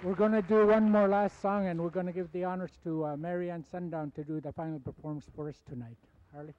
We're going to do one more last song, and we're going to give the honors to Mary Ann Sundown to do the final performance for us tonight. Harley?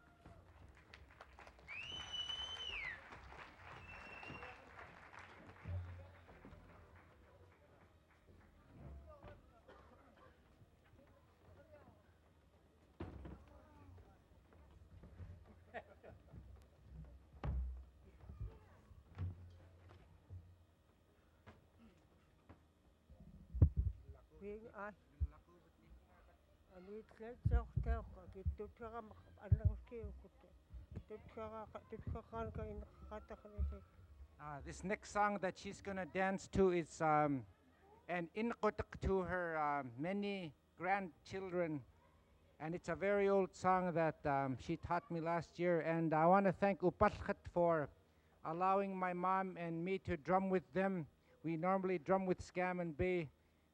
This next song that she's gonna dance to is an inqotak to her many grandchildren, and it's a very old song that she taught me last year. And I want to thank Upalkhat for allowing my mom and me to drum with them. We normally drum with Scam and Bay,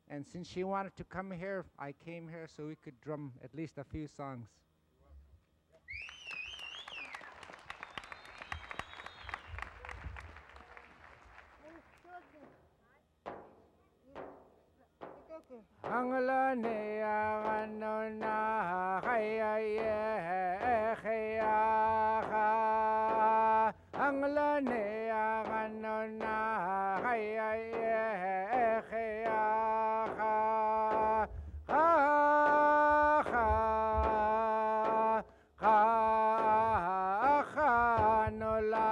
and since she wanted to come here, I came here so we could drum at least a few songs. Anglane anona khaya khaya Anglane anona khaya khaya nola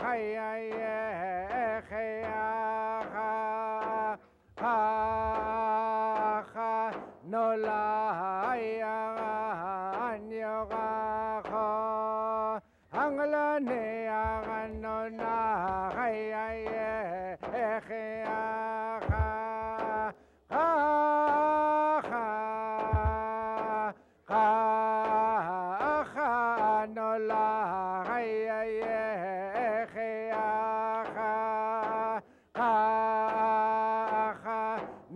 khaya khaya nola ya anyoga kho anglane anona khaya khaya nola khaya khaya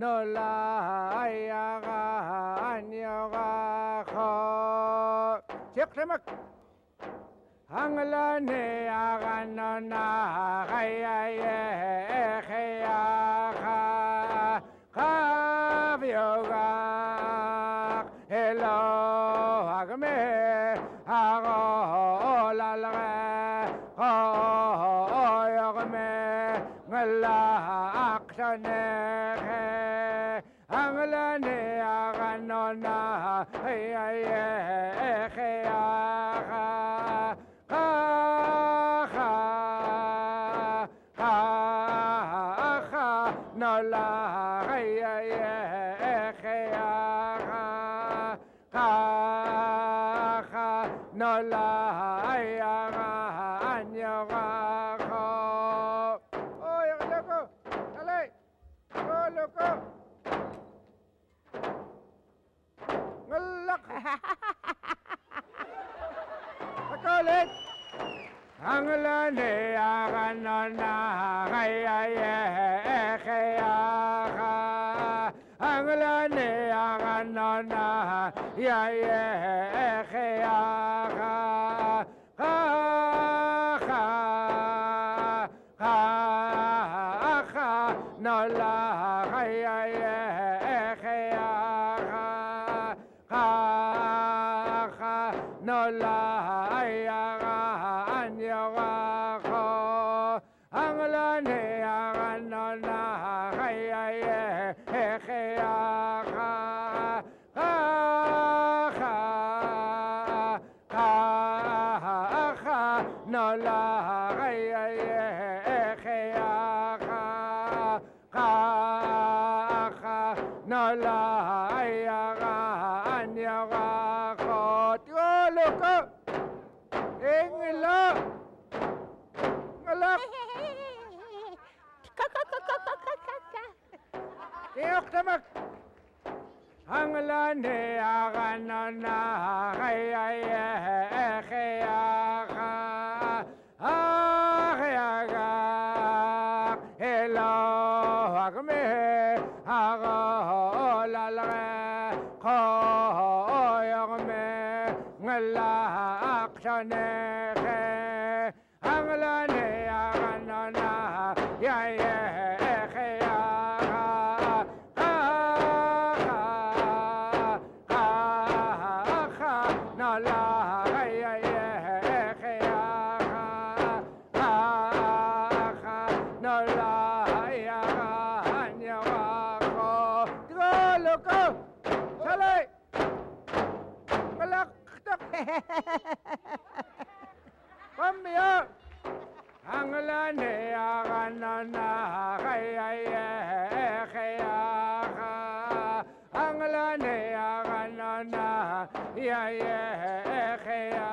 nola ya anyoga kho check remak anglane anona khaya khaya khavyoga hello agme ago lalga oyogme ngala akshane anglane anona khaya khaya nola khaya khaya nola ya anyoga kho oh ya loko dale oh loko ngalak akalit anglane anona khaya khaya anglane anona ya khaya nola khaya khaya nola ya anyoga kho anglane anona khaya khaya nola khaya khaya nola ya anyoga kho tioloko engla ngalak tioktamak anglane anona khaya khaya hello agme ago lalga kho oyogme ngala akshane anglane anona ya khaya Come here. Anglane aganana kaya kaya Anglane aganana ya kaya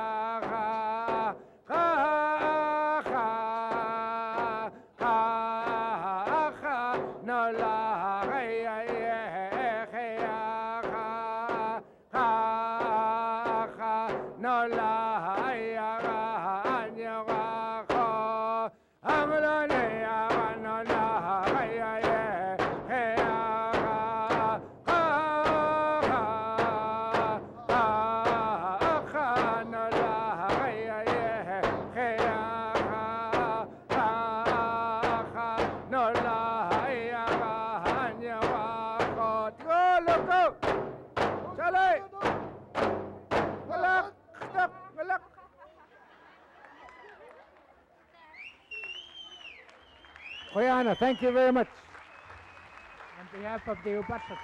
no la kaya kaya no la ya Koyana, thank you very much. On behalf of the Ubasak,